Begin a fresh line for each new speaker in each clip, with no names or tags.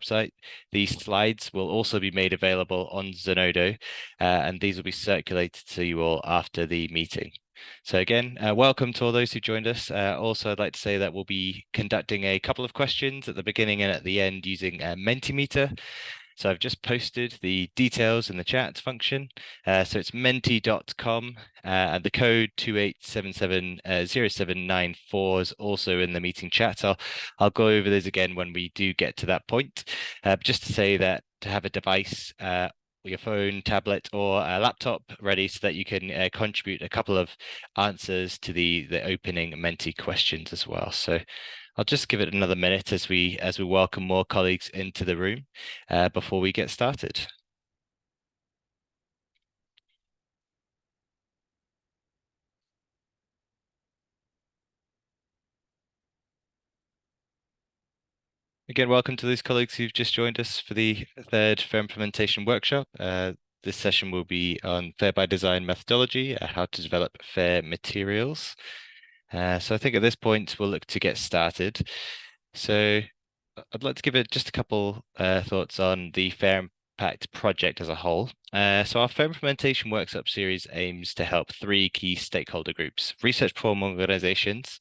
website. These slides will also be made available on Zenodo, and these will be circulated to you all after the meeting. So again, welcome to all those who joined us. Also, I'd like to say that we'll be conducting a couple of questions at the beginning and at the end using Mentimeter. So I've just posted the details in the chat function. So it's menti.com, and the code 28770794 is also in the meeting chat. I'll go over those again when we do get to that point. Just to say that to have a device, your phone, tablet, or a laptop ready so that you can contribute a couple of answers to the opening Menti questions as well. So I'll just give it another minute as we welcome more colleagues into the room before we get started. Again, welcome to those colleagues who've just joined us for the third Fair Implementation workshop. This session will be on Fair by Design methodology, how to develop fair materials. So I think at this point we'll look to get started. So I'd like to give it just a couple thoughts on the Fair Impact project as a whole. So our Fair Implementation Workshop series aims to help three key stakeholder groups: research performing organizations,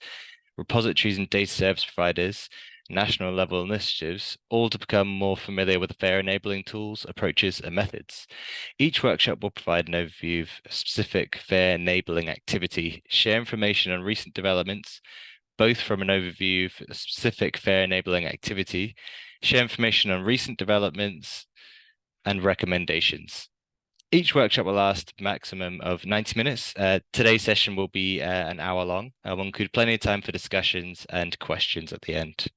repositories and data service providers, national level initiatives, all to become more familiar with the fair enabling tools, approaches, and methods. Each workshop will provide an overview of a specific fair enabling activity, share information on recent developments, both from an overview of a specific fair enabling activity, share information on recent developments, and recommendations. Each workshop will last a maximum of 90 minutes. Today's session will be an hour long. We'll include plenty of time for discussions and questions at the end.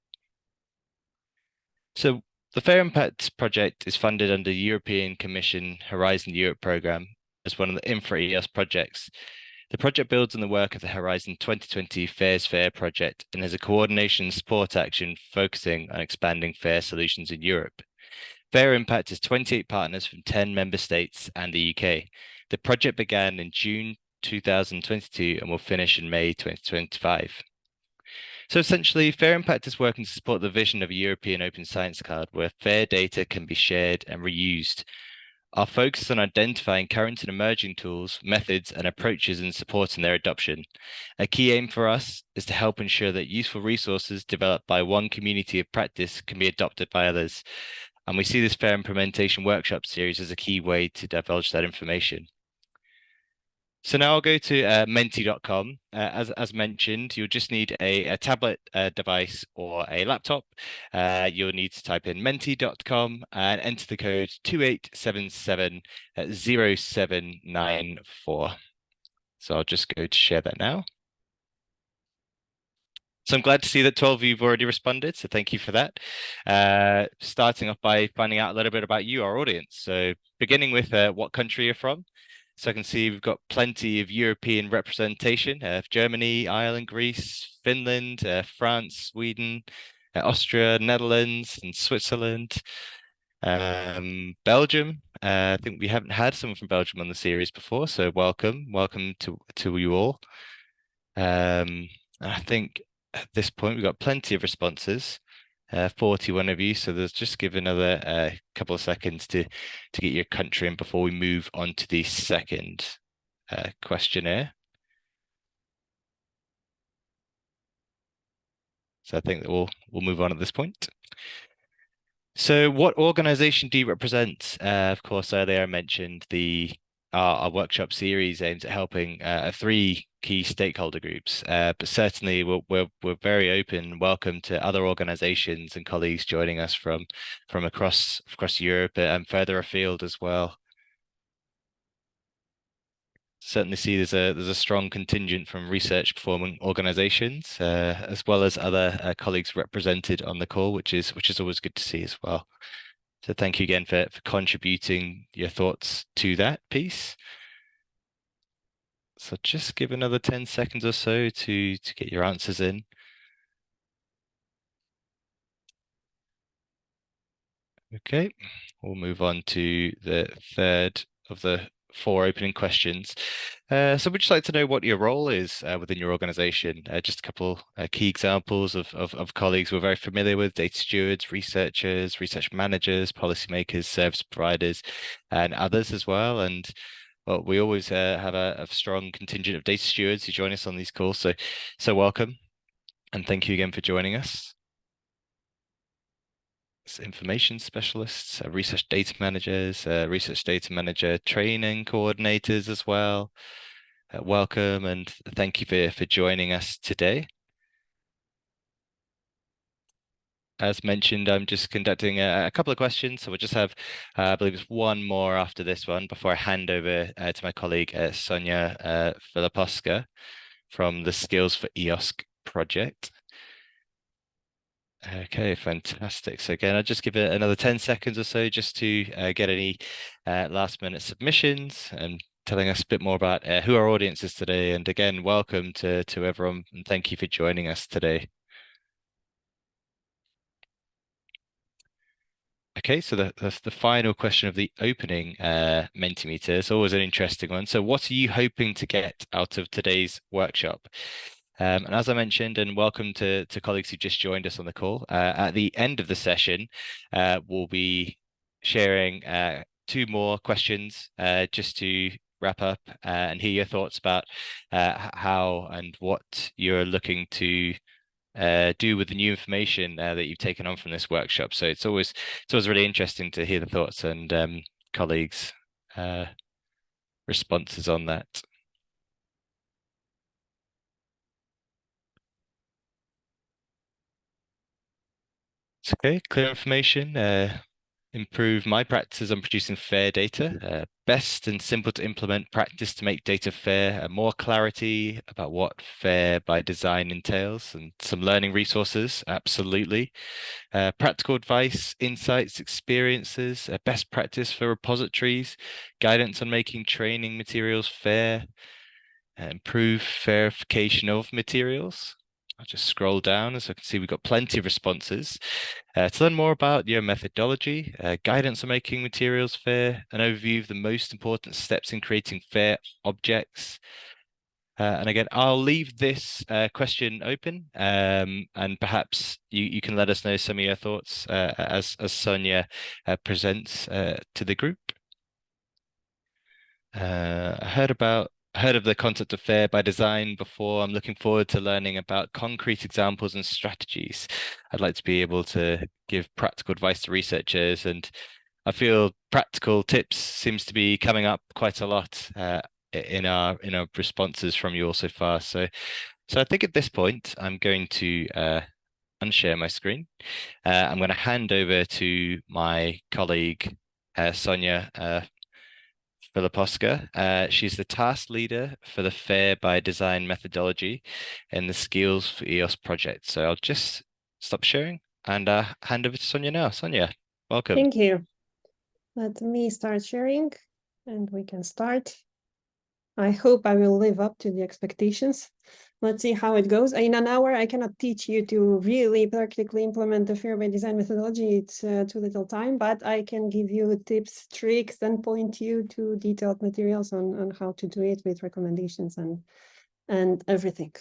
So the Fair Impact project is funded under the European Commission Horizon Europe programme as one of the Infra-EOS projects. The project builds on the work of the Horizon 2020 Fairs Fair project and is a coordination and support action focusing on expanding fair solutions in Europe. Fair Impact has 28 partners from 10 member states and the UK. The project began in June 2022 and will finish in May 2025. So essentially, Fair Impact is working to support the vision of a European Open Science Card where fair data can be shared and reused. Our focus is on identifying current and emerging tools, methods, and approaches and supporting their adoption. A key aim for us is to help ensure that useful resources developed by one community of practice can be adopted by others. And we see this Fair Implementation Workshop series as a key way to divulge that information. So now I'll go to menti.com. As mentioned, you'll just need a tablet device or a laptop. You'll need to type in menti.com and enter the code 28770794. So I'll just go to share that now. So I'm glad to see that 12 of you have already responded, so thank you for that. Starting off by finding out a little bit about you, our audience. So beginning with what country you're from. So I can see we've got plenty of European representation of Germany, Ireland, Greece, Finland, France, Sweden, Austria, Netherlands, and Switzerland. Belgium. I think we haven't had someone from Belgium on the series before, so welcome to you all. I think at this point we've got plenty of responses. 41 of you, so there's just give another couple of seconds to get your country in before we move on to the second questionnaire. So I think that we'll move on at this point. So what organization do you represent? Of course, earlier I mentioned our workshop series aims at helping three key stakeholder groups, but certainly we're very open and welcome to other organizations and colleagues joining us from across Europe and further afield as well. Certainly see there's a strong contingent from research performing organizations as well as other colleagues represented on the call, which is always good to see as well. So thank you again for contributing your thoughts to that piece. So just give another 10 seconds or so to get your answers in. Okay, we'll move on to the third of the 4 opening questions. So we'd just like to know what your role is within your organization. Just a couple key examples of colleagues we're very familiar with: data stewards, researchers, research managers, policymakers, service providers, and others as well. And well, we always have a strong contingent of data stewards who join us on these calls. So welcome, and thank you again for joining us. Information specialists, research data managers, research data manager training coordinators as well. Welcome and thank you for joining us today. As mentioned, I'm just conducting a couple of questions, so we'll just have, I believe it's one more after this one before I hand over to my colleague Sonia Filiposka from the Skills for EOSC project. Okay, fantastic. So again, I'll just give it another 10 seconds or so just to get any last minute submissions and telling us a bit more about who our audience is today. And again, welcome to everyone and thank you for joining us today. Okay, so that's the final question of the opening Mentimeter. It's always an interesting one. So what are you hoping to get out of today's workshop? And as I mentioned, and welcome to colleagues who just joined us on the call, at the end of the session, we'll be sharing 2 more questions just to wrap up and hear your thoughts about how and what you're looking to do with the new information that you've taken on from this workshop. So it's always really interesting to hear the thoughts and colleagues' responses on that. It's okay, clear information. Improve my practices on producing fair data. Best and simple to implement practice to make data fair. More clarity about what fair by design entails and some learning resources. Absolutely. Practical advice, insights, experiences. Best practice for repositories. Guidance on making training materials fair. Improve verification of materials. I'll just scroll down as I can see we've got plenty of responses. To learn more about your methodology, guidance on making materials fair, an overview of the most important steps in creating fair objects. And again, I'll leave this question open, and perhaps you can let us know some of your thoughts as Sonia presents to the group. I heard of the concept of fair by design before. I'm looking forward to learning about concrete examples and strategies. I'd like to be able to give practical advice to researchers, and I feel practical tips seems to be coming up quite a lot in our responses from you all so far. So I think at this point I'm going to unshare my screen. I'm going to hand over to my colleague Sonia Filiposka. She's the task leader for the Fair by Design methodology in the Skills for EOS project. So I'll just stop sharing and hand over to Sonia now. Sonia, welcome.
Thank you. Let me start sharing and we can start. I hope I will live up to the expectations. Let's see how it goes. In an hour, I cannot teach you to really practically implement the Fair by Design methodology. It's too little time, but I can give you tips, tricks, and point you to detailed materials on how to do it with recommendations and everything.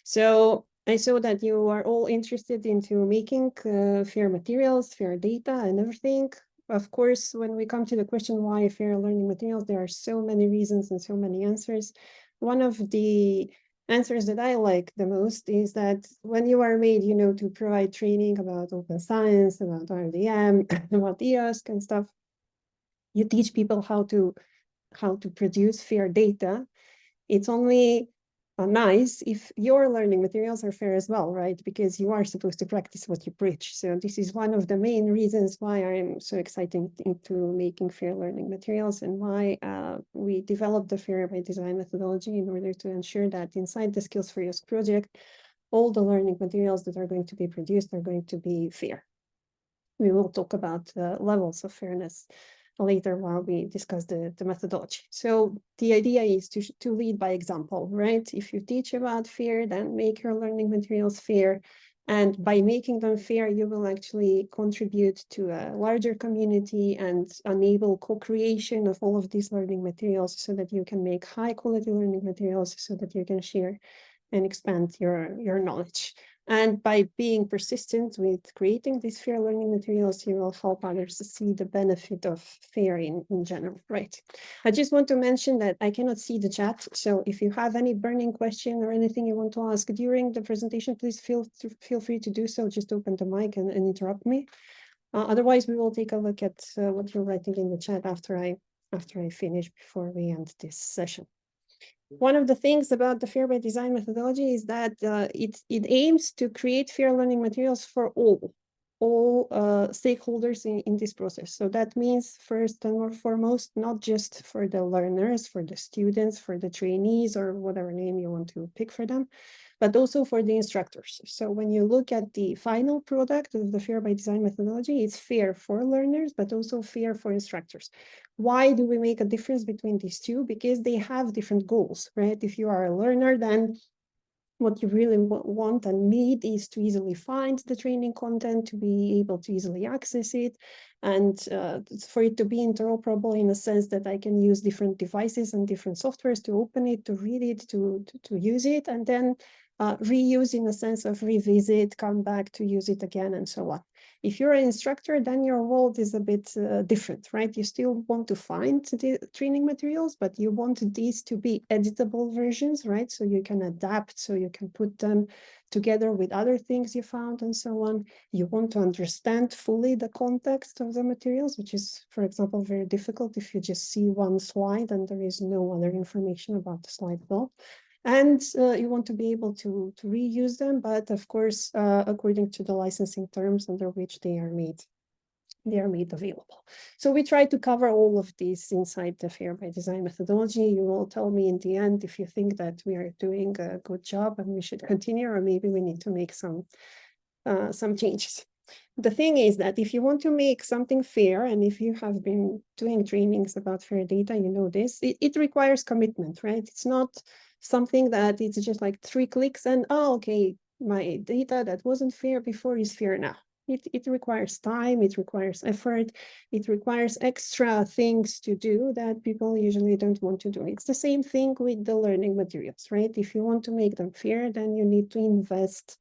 So I saw that you are all interested into making fair materials, fair data, and everything. Of course, when we come to the question why fair learning materials, there are so many reasons and so many answers. One of the answers that I like the most is that when you are made, to provide training about open science, about RDM, about EOSC and stuff, you teach people how to produce fair data. It's only nice if your learning materials are fair as well, right? Because you are supposed to practice what you preach. So this is one of the main reasons why I am so excited into making fair learning materials and why we developed the Fair by Design methodology in order to ensure that inside the Skills for EOSC project, all the learning materials that are going to be produced are going to be fair. We will talk about levels of fairness later while we discuss the methodology. So the idea is to lead by example, right? If you teach about fair, then make your learning materials fair. And by making them fair, you will actually contribute to a larger community and enable co-creation of all of these learning materials so that you can make high quality learning materials so that you can share and expand your knowledge. And by being persistent with creating these fair learning materials, you will help others to see the benefit of fair in general, right? I just want to mention that I cannot see the chat. So if you have any burning question or anything you want to ask during the presentation, please feel free to do so. Just open the mic and interrupt me. Otherwise, we will take a look at what you're writing in the chat after I finish before we end this session. One of the things about the fair by design methodology is that it aims to create fair learning materials for all stakeholders in this process. So that means first and foremost, not just for the learners, for the students, for the trainees, or whatever name you want to pick for them, but also for the instructors. So when you look at the final product of the fair by design methodology, it's fair for learners, but also fair for instructors. Why do we make a difference between these two? Because they have different goals, right? If you are a learner, then what you really want and need is to easily find the training content, to be able to easily access it, and for it to be interoperable in a sense that I can use different devices and different softwares to open it, to read it, to use it, and then reuse in a sense of revisit, come back to use it again, and so on. If you're an instructor, then your world is a bit different, right? You still want to find the training materials, but you want these to be editable versions, right? So you can adapt, so you can put them together with other things you found and so on. You want to understand fully the context of the materials, which is, for example, very difficult if you just see one slide and there is no other information about the slide at all. And you want to be able to reuse them, but of course, according to the licensing terms under which they are made available. So we try to cover all of these inside the fair by design methodology. You will tell me in the end if you think that we are doing a good job and we should continue, or maybe we need to make some changes. The thing is that if you want to make something fair, and if you have been doing trainings about fair data, you know this, it requires commitment, right? It's not something that it's just like 3 clicks and, oh, okay, my data that wasn't fair before is fair now. It requires time, it requires effort, it requires extra things to do that people usually don't want to do. It's the same thing with the learning materials, right? If you want to make them fair, then you need to invest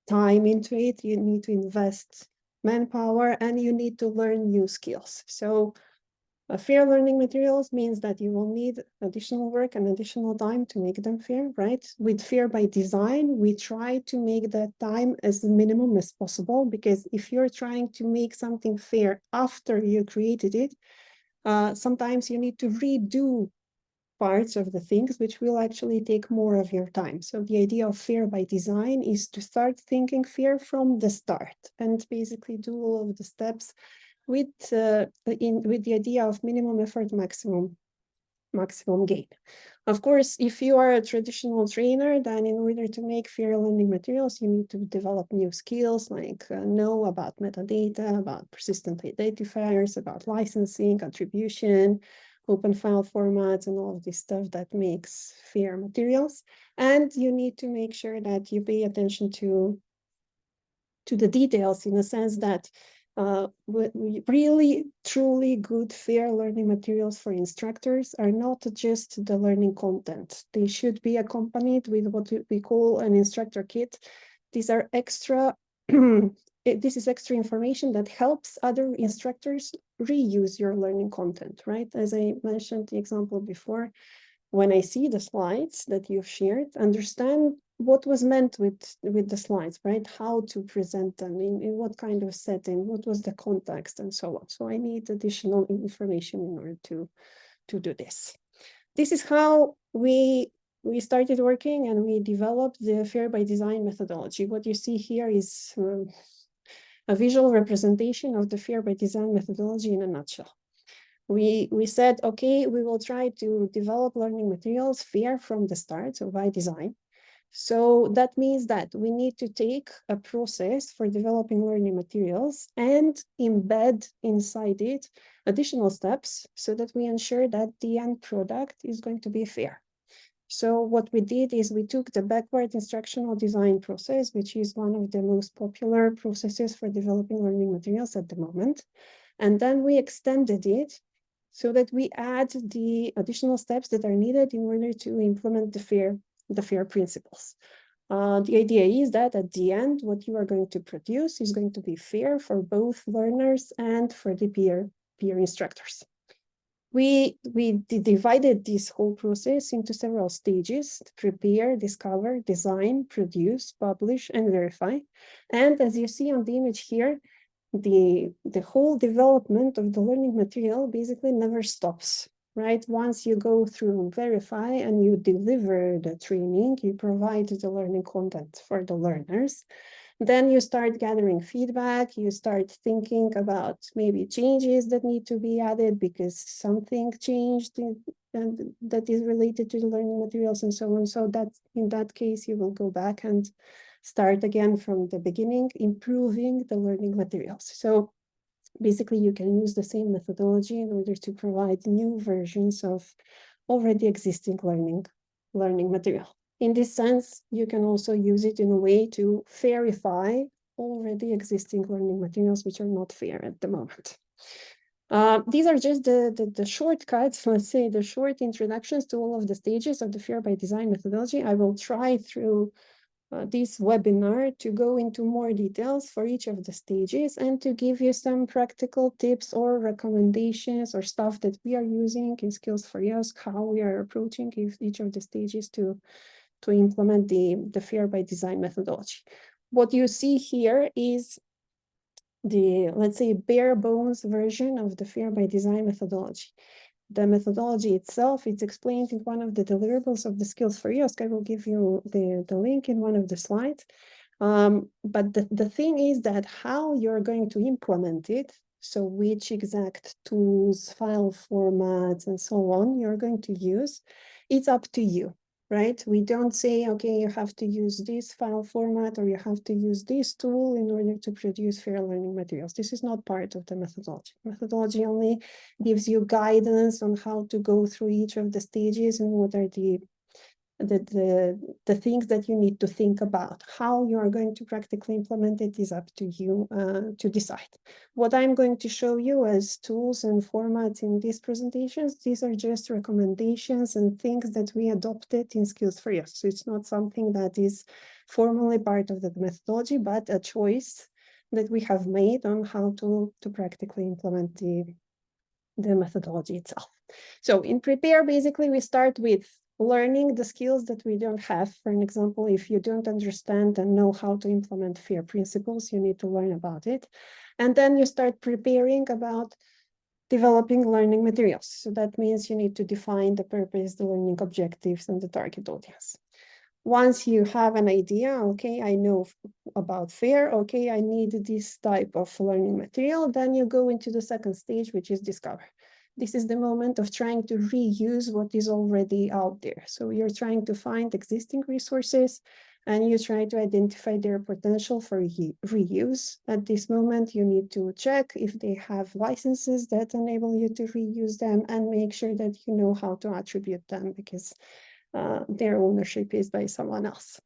time into it, you need to invest manpower, and you need to learn new skills. So fair learning materials means that you will need additional work and additional time to make them fair, right? With fair by design, we try to make that time as minimum as possible, because if you're trying to make something fair after you created it, sometimes you need to redo parts of the things which will actually take more of your time. So the idea of fair by design is to start thinking fair from the start and basically do all of the steps with the idea of minimum effort, maximum gain. Of course, if you are a traditional trainer, then in order to make fair learning materials, you need to develop new skills like know about metadata, about persistent identifiers, about licensing, attribution, open file formats, and all of this stuff that makes fair materials. And you need to make sure that you pay attention to the details, in a sense that really, truly good, fair learning materials for instructors are not just the learning content. They should be accompanied with what we call an instructor kit. These are extra, this is extra information that helps other instructors reuse your learning content, right? As I mentioned the example before, when I see the slides that you've shared, understand what was meant with the slides, right? How to present them, in what kind of setting, what was the context, and so on. So I need additional information in order to do this. This is how we started working, and we developed the fair by design methodology. What you see here is a visual representation of the fair by design methodology in a nutshell. We said, okay, we will try to develop learning materials fair from the start, so by design. So that means that we need to take a process for developing learning materials and embed inside it additional steps so that we ensure that the end product is going to be fair. So what we did is we took the backward instructional design process, which is one of the most popular processes for developing learning materials at the moment. And then we extended it so that we add the additional steps that are needed in order to implement the FAIR principles. The idea is that at the end, what you are going to produce is going to be fair for both learners and for the peer instructors. We divided this whole process into several stages: prepare, discover, design, produce, publish, and verify. And as you see on the image here, the whole development of the learning material basically never stops, right? Once you go through verify and you deliver the training, you provide the learning content for the learners. Then you start gathering feedback, you start thinking about maybe changes that need to be added because something changed and that is related to the learning materials and so on. So that in that case, you will go back and start again from the beginning, improving the learning materials. So basically, you can use the same methodology in order to provide new versions of already existing learning material. In this sense, you can also use it in a way to verify already existing learning materials which are not fair at the moment. These are just the shortcuts, let's say the short introductions to all of the stages of the FAIR by Design methodology. I will try through this webinar to go into more details for each of the stages and to give you some practical tips or recommendations or stuff that we are using in Skills for Us, how we are approaching each of the stages to implement the FAIR by Design methodology. What you see here is the, let's say, bare bones version of the FAIR by Design methodology. The methodology itself, it's explained in one of the deliverables of the Skills for Yosk. I will give you the link in one of the slides. But the thing is that how you're going to implement it, so which exact tools, file formats, and so on you're going to use, it's up to you, right? We don't say, okay, you have to use this file format or you have to use this tool in order to produce fair learning materials. This is not part of the methodology. Methodology only gives you guidance on how to go through each of the stages and what are the things that you need to think about. How you are going to practically implement it is up to you to decide. What I'm going to show you as tools and formats in these presentations, these are just recommendations and things that we adopted in Skills for Us. So it's not something that is formally part of the methodology, but a choice that we have made on how to practically implement the methodology itself. So in prepare, basically, we start with learning the skills that we don't have. For an example, if you don't understand and know how to implement FAIR principles, you need to learn about it. And then you start preparing about developing learning materials. So that means you need to define the purpose, the learning objectives, and the target audience. Once you have an idea, okay, I know about FAIR, okay, I need this type of learning material, then you go into the second stage, which is discover. This is the moment of trying to reuse what is already out there. So you're trying to find existing resources and you try to identify their potential for reuse. At this moment, you need to check if they have licenses that enable you to reuse them and make sure that you know how to attribute them because their ownership is by someone else.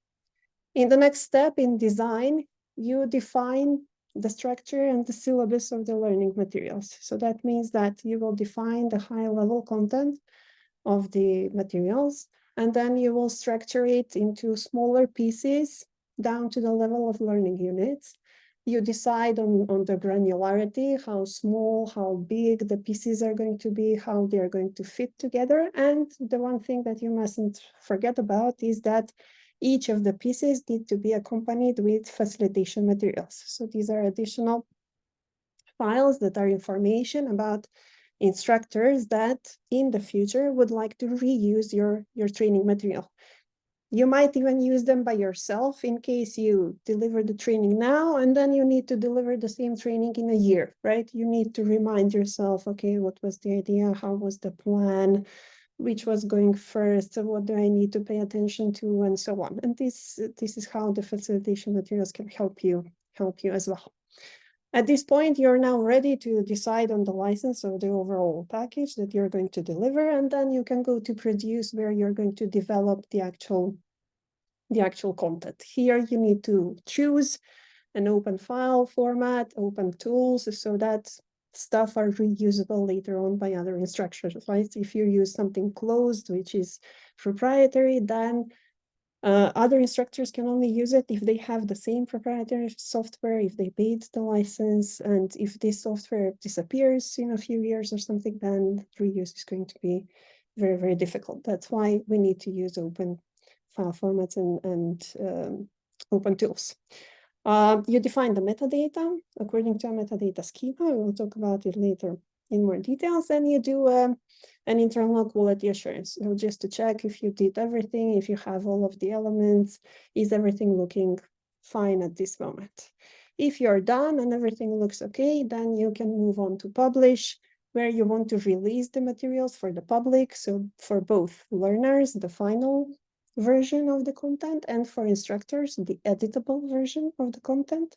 In the next step in design, you define the structure and the syllabus of the learning materials. So that means that you will define the high-level content of the materials, and then you will structure it into smaller pieces down to the level of learning units. You decide on the granularity, how small, how big the pieces are going to be, how they're going to fit together. And the one thing that you mustn't forget about is that each of the pieces need to be accompanied with facilitation materials. So these are additional files that are information about instructors that in the future would like to reuse your training material. You might even use them by yourself in case you deliver the training now and then you need to deliver the same training in a year, right? You need to remind yourself, okay, what was the idea? How was the plan? Which was going first? What do I need to pay attention to? And so on. And this is how the facilitation materials can help you as well. At this point, you're now ready to decide on the license of the overall package that you're going to deliver, and then you can go to produce, where you're going to develop the actual content. Here you need to choose an open file format, open tools, so that stuff are reusable later on by other instructors, right? If you use something closed, which is proprietary, then other instructors can only use it if they have the same proprietary software, if they paid the license, and if this software disappears in a few years or something, then reuse is going to be very, very difficult. That's why we need to use open file formats and open tools. You define the metadata according to a metadata schema. We'll talk about it later in more details. And you do an internal quality assurance. So just to check if you did everything, if you have all of the elements, is everything looking fine at this moment? If you're done and everything looks okay, then you can move on to publish, where you want to release the materials for the public. So for both learners, the final version of the content, and for instructors, the editable version of the content.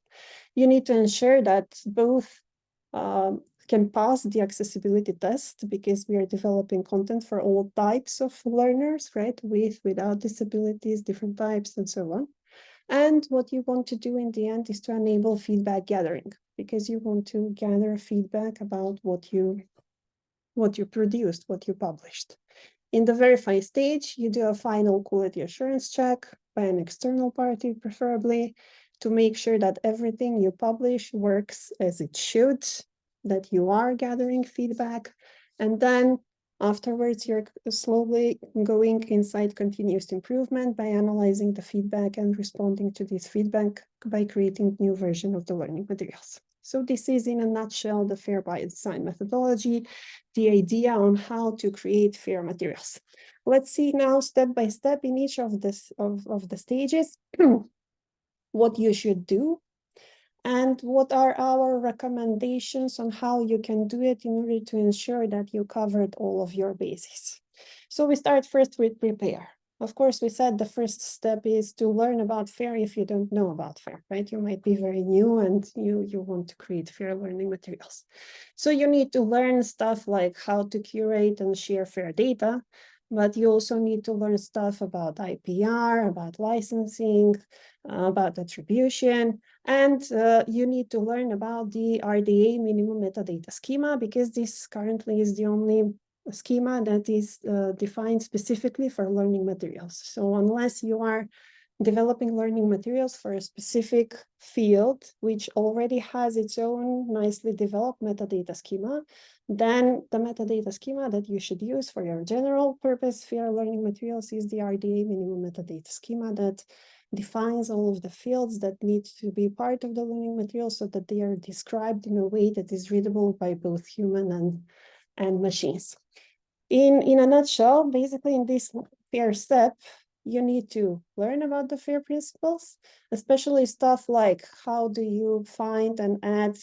You need to ensure that both can pass the accessibility test, because we are developing content for all types of learners, right? With, without disabilities, different types, and so on. And what you want to do in the end is to enable feedback gathering, because you want to gather feedback about what you produced, what you published. In the verify stage, you do a final quality assurance check by an external party, preferably, to make sure that everything you publish works as it should, that you are gathering feedback. And then afterwards, you're slowly going inside continuous improvement by analyzing the feedback and responding to this feedback by creating new version of the learning materials. So this is, in a nutshell, the FAIR by design methodology, the idea on how to create FAIR materials. Let's see now, step by step, in each of the stages, what you should do and what are our recommendations on how you can do it in order to ensure that you covered all of your bases. So we start first with prepare. Of course, we said the first step is to learn about FAIR if you don't know about FAIR, right? You might be very new and you want to create FAIR learning materials. So you need to learn stuff like how to curate and share FAIR data, but you also need to learn stuff about IPR, about licensing, about attribution, and you need to learn about the RDA minimum metadata schema, because this currently is the only schema that is defined specifically for learning materials. So unless you are developing learning materials for a specific field, which already has its own nicely developed metadata schema, then the metadata schema that you should use for your general purpose FAIR learning materials is the RDA minimum metadata schema that defines all of the fields that need to be part of the learning material so that they are described in a way that is readable by both human and machines. In a nutshell, basically in this FAIR step, you need to learn about the FAIR principles, especially stuff like how do you find and add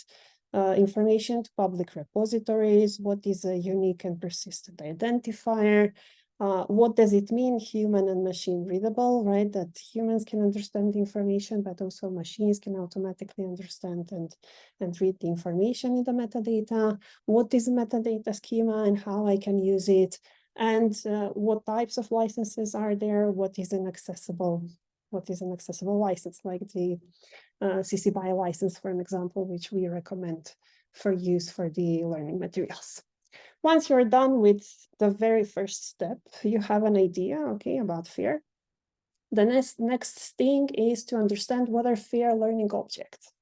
information to public repositories, what is a unique and persistent identifier, what does it mean human and machine readable, right? That humans can understand the information, but also machines can automatically understand and read the information in the metadata. What is a metadata schema and how I can use it? And what types of licenses are there? What is an accessible license, like the CC BY license, for an example, which we recommend for use for the learning materials. Once you're done with the very first step, you have an idea, okay, about FAIR. The next thing is to understand what are FAIR learning objects.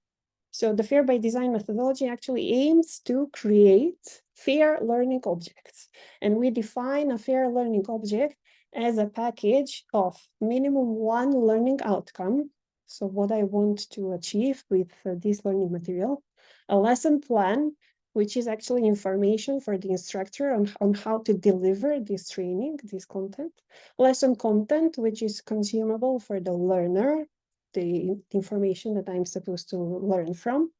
So the FAIR by design methodology actually aims to create FAIR learning objects. And we define a FAIR learning object as a package of minimum one learning outcome. So what I want to achieve with this learning material, a lesson plan, which is actually information for the instructor on how to deliver this training, this content, lesson content, which is consumable for the learner, the information that I'm supposed to learn from,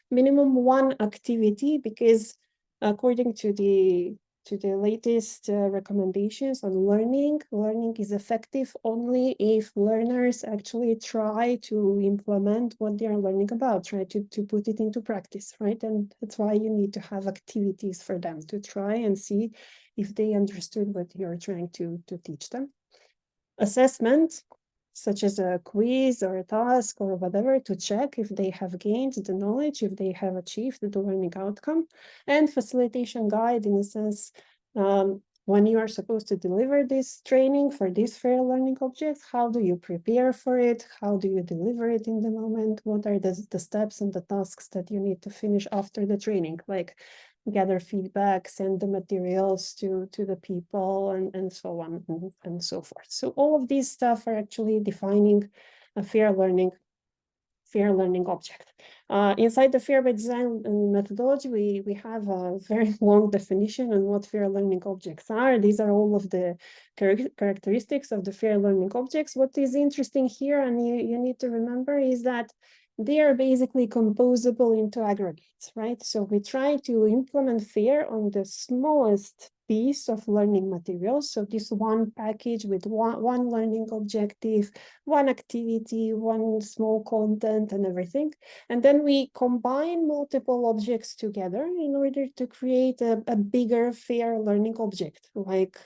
minimum one activity, because according to the to the latest recommendations on learning. Learning is effective only if learners actually try to implement what they are learning about, try to put it into practice, right? And that's why you need to have activities for them to try and see if they understood what you're trying to teach them. Assessment, such as a quiz or a task or whatever, to check if they have gained the knowledge, if they have achieved the learning outcome. And facilitation guide, in a sense, when you are supposed to deliver this training for these fair learning objects, how do you prepare for it? How do you deliver it in the moment? What are the steps and the tasks that you need to finish after the training? Like gather feedback, send the materials to the people, and so on and so forth. So all of these stuff are actually defining a fair learning object. Inside the fair by design methodology, we have a very long definition on what fair learning objects are. These are all of the characteristics of the fair learning objects. What is interesting here, and you need to remember, is that they are basically composable into aggregates, right? So we try to implement FAIR on the smallest piece of learning materials. So this one package with one learning objective, one activity, one small content and everything. And then we combine multiple objects together in order to create a bigger FAIR learning object, like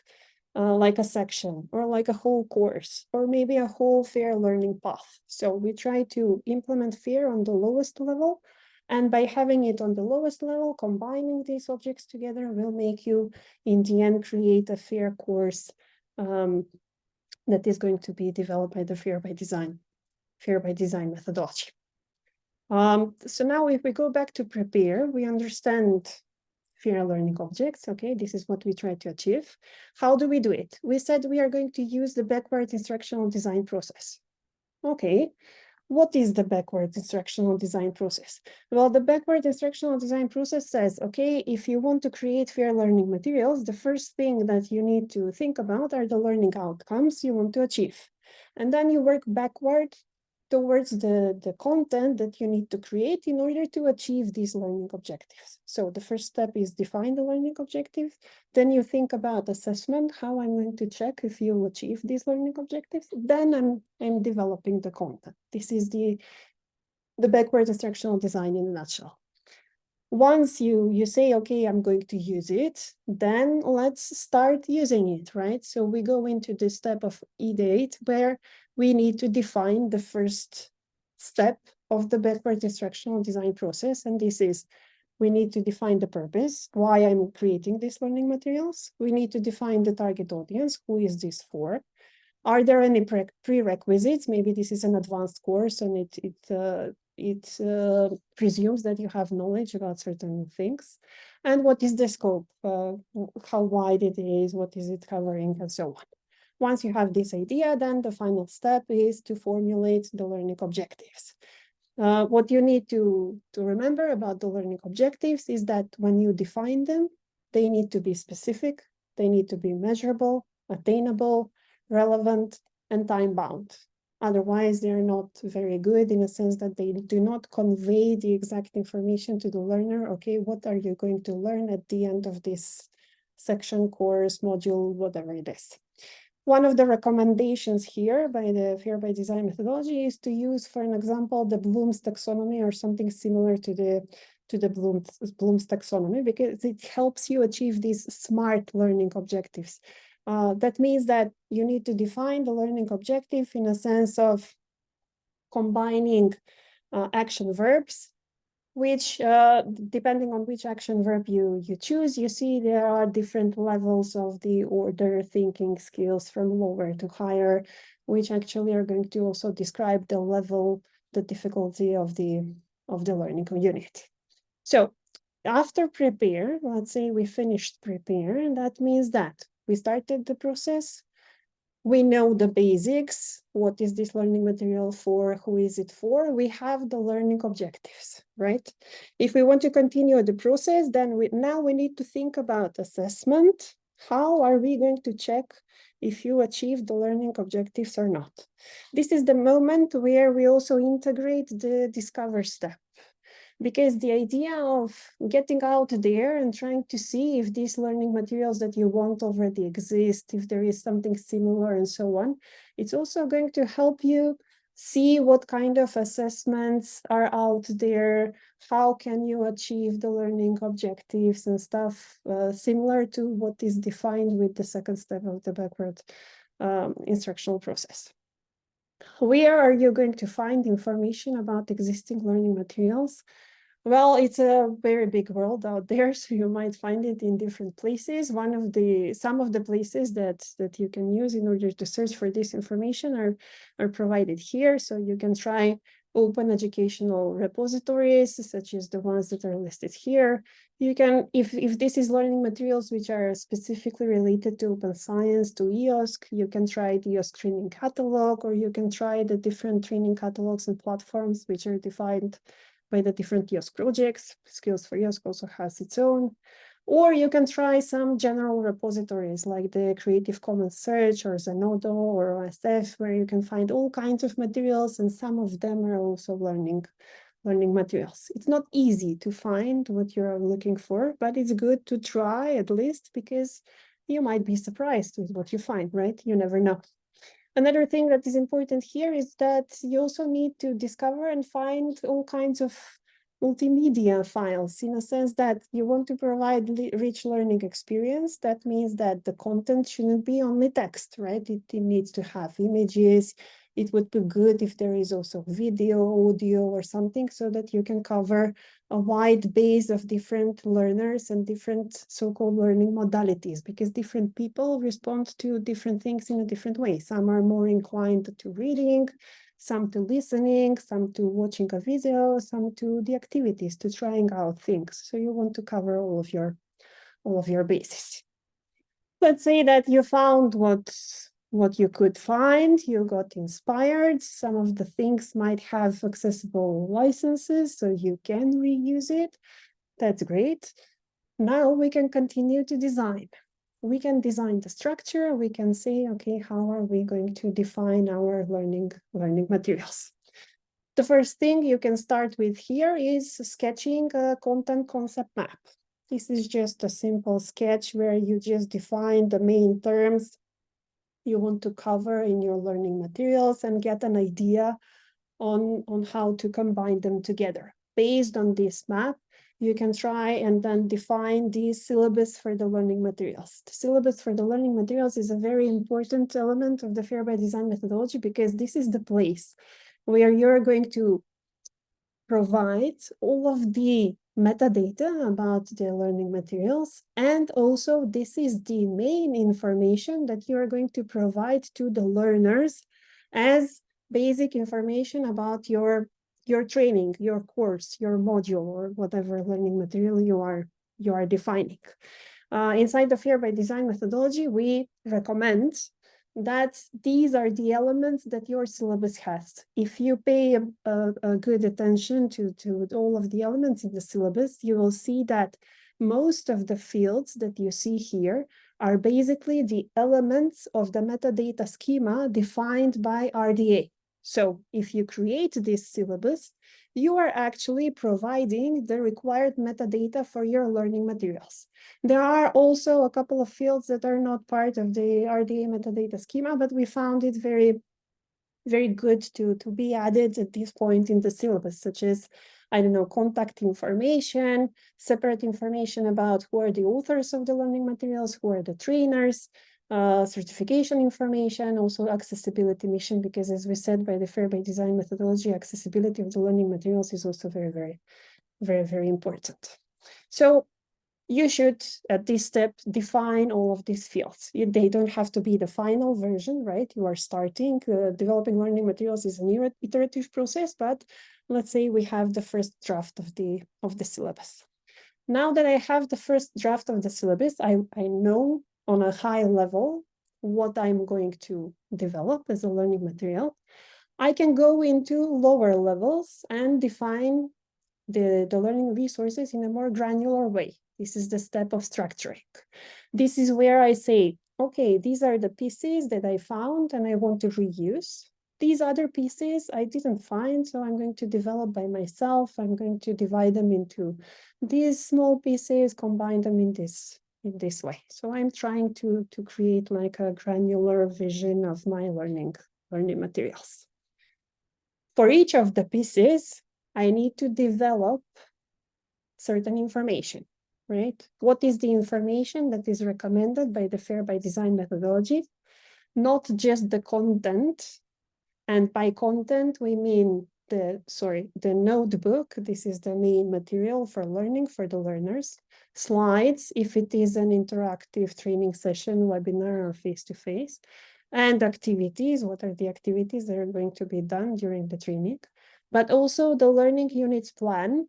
a section or like a whole course or maybe a whole FAIR learning path. So we try to implement FAIR on the lowest level, and by having it on the lowest level, combining these objects together will make you in the end create a FAIR course that is going to be developed by the FAIR by design methodology. So now if we go back to prepare, we understand FAIR learning objects. Okay, this is what we try to achieve. How do we do it? We said we are going to use the backward instructional design process. Okay, what is the backward instructional design process? Well, the backward instructional design process says, okay, if you want to create FAIR learning materials, the first thing that you need to think about are the learning outcomes you want to achieve. And then you work backward towards the content that you need to create in order to achieve these learning objectives. So the first step is define the learning objective. Then you think about assessment, how I'm going to check if you achieve these learning objectives. Then I'm developing the content. This is the backward instructional design in a nutshell. Once you say, okay, I'm going to use it, then let's start using it, right? So we go into the step of ideate, where we need to define the first step of the backward instructional design process. And this is, we need to define the purpose, why I'm creating these learning materials. We need to define the target audience, who is this for? Are there any prerequisites? Maybe this is an advanced course and it presumes that you have knowledge about certain things. And what is the scope? How wide it is? What is it covering? And so on. Once you have this idea, then the final step is to formulate the learning objectives. What you need to remember about the learning objectives is that when you define them, they need to be specific, they need to be measurable, attainable, relevant, and time-bound. Otherwise, they're not very good in a sense that they do not convey the exact information to the learner. Okay, what are you going to learn at the end of this section, course, module, whatever it is. One of the recommendations here by the FAIR by design methodology is to use, for an example, the Bloom's taxonomy or something similar to the Bloom's taxonomy, because it helps you achieve these smart learning objectives. That means that you need to define the learning objective in a sense of combining action verbs, which depending on which action verb you choose, you see there are different levels of the order thinking skills from lower to higher, which actually are going to also describe the level, the difficulty of the learning unit. So after prepare, let's say we finished prepare, and that means that we started the process. We know the basics. What is this learning material for? Who is it for? We have the learning objectives, right? If we want to continue the process, then now we need to think about assessment. How are we going to check if you achieve the learning objectives or not? This is the moment where we also integrate the discover step. because the idea of getting out there and trying to see if these learning materials that you want already exist, if there is something similar and so on, it's also going to help you see what kind of assessments are out there, how can you achieve the learning objectives and stuff, similar to what is defined with the second step of the backward instructional process. Where are you going to find information about existing learning materials? Well, it's a very big world out there, so you might find it in different places. Some of the places that you can use in order to search for this information are provided here. So you can try open educational repositories, such as the ones that are listed here. You can, if this is learning materials which are specifically related to open science, to EOSC, you can try the EOSC training catalog, or you can try the different training catalogs and platforms which are defined by the different EOSC projects. Skills for EOSC also has its own. Or you can try some general repositories like the Creative Commons Search or Zenodo or OSF, where you can find all kinds of materials, and some of them are also learning materials. It's not easy to find what you're looking for, but it's good to try at least, because you might be surprised with what you find, right? You never know. Another thing that is important here is that you also need to discover and find all kinds of multimedia files, in a sense that you want to provide rich learning experience. That means that the content shouldn't be only text, right? It needs to have images. It would be good if there is also video, audio, or something, so that you can cover a wide base of different learners and different so-called learning modalities, because different people respond to different things in a different way. Some are more inclined to reading, some to listening, some to watching a video, some to the activities, to trying out things. So you want to cover all of your bases. Let's say that you found what you could find, you got inspired. Some of the things might have accessible licenses, so you can reuse it. That's great. Now we can continue to design. We can design the structure. We can say, okay, how are we going to define our learning materials? The first thing you can start with here is sketching a content concept map. This is just a simple sketch where you just define the main terms you want to cover in your learning materials and get an idea on how to combine them together. Based on this map, you can try and then define the syllabus for the learning materials. The syllabus for the learning materials is a very important element of the Fair by Design methodology, because this is the place where you're going to provide all of the metadata about the learning materials. And also, this is the main information that you are going to provide to the learners as basic information about your training, your course, your module, or whatever learning material you are defining. Inside the Fair by Design methodology, we recommend that these are the elements that your syllabus has. If you pay a good attention to all of the elements in the syllabus, you will see that most of the fields that you see here are basically the elements of the metadata schema defined by RDA. So if you create this syllabus, you are actually providing the required metadata for your learning materials. There are also a couple of fields that are not part of the RDA metadata schema, but we found it very, very good to be added at this point in the syllabus, such as, I don't know, contact information, separate information about who are the authors of the learning materials, who are the trainers, certification information, also accessibility mission, because as we said, by the Fair by Design methodology, accessibility of the learning materials is also very, very, very, very important. So you should, at this step, define all of these fields. They don't have to be the final version, right? You are starting. Developing learning materials is an iterative process, but let's say we have the first draft of the syllabus. Now that I have the first draft of the syllabus, I know on a high level what I'm going to develop as a learning material. I can go into lower levels and define the learning resources in a more granular way. This is the step of structuring. This is where I say, okay, these are the pieces that I found and I want to reuse. these other pieces I didn't find, so I'm going to develop by myself. I'm going to divide them into these small pieces, combine them in this way. So I'm trying to create like a granular vision of my learning materials. For each of the pieces, I need to develop certain information, right? What is the information that is recommended by the FAIR by Design methodology? Not just the content, and by content, we mean the notebook. This is the main material for learning for the learners. Slides, if it is an interactive training session, webinar, or face-to-face. And activities, what are the activities that are going to be done during the training? But also the learning units plan.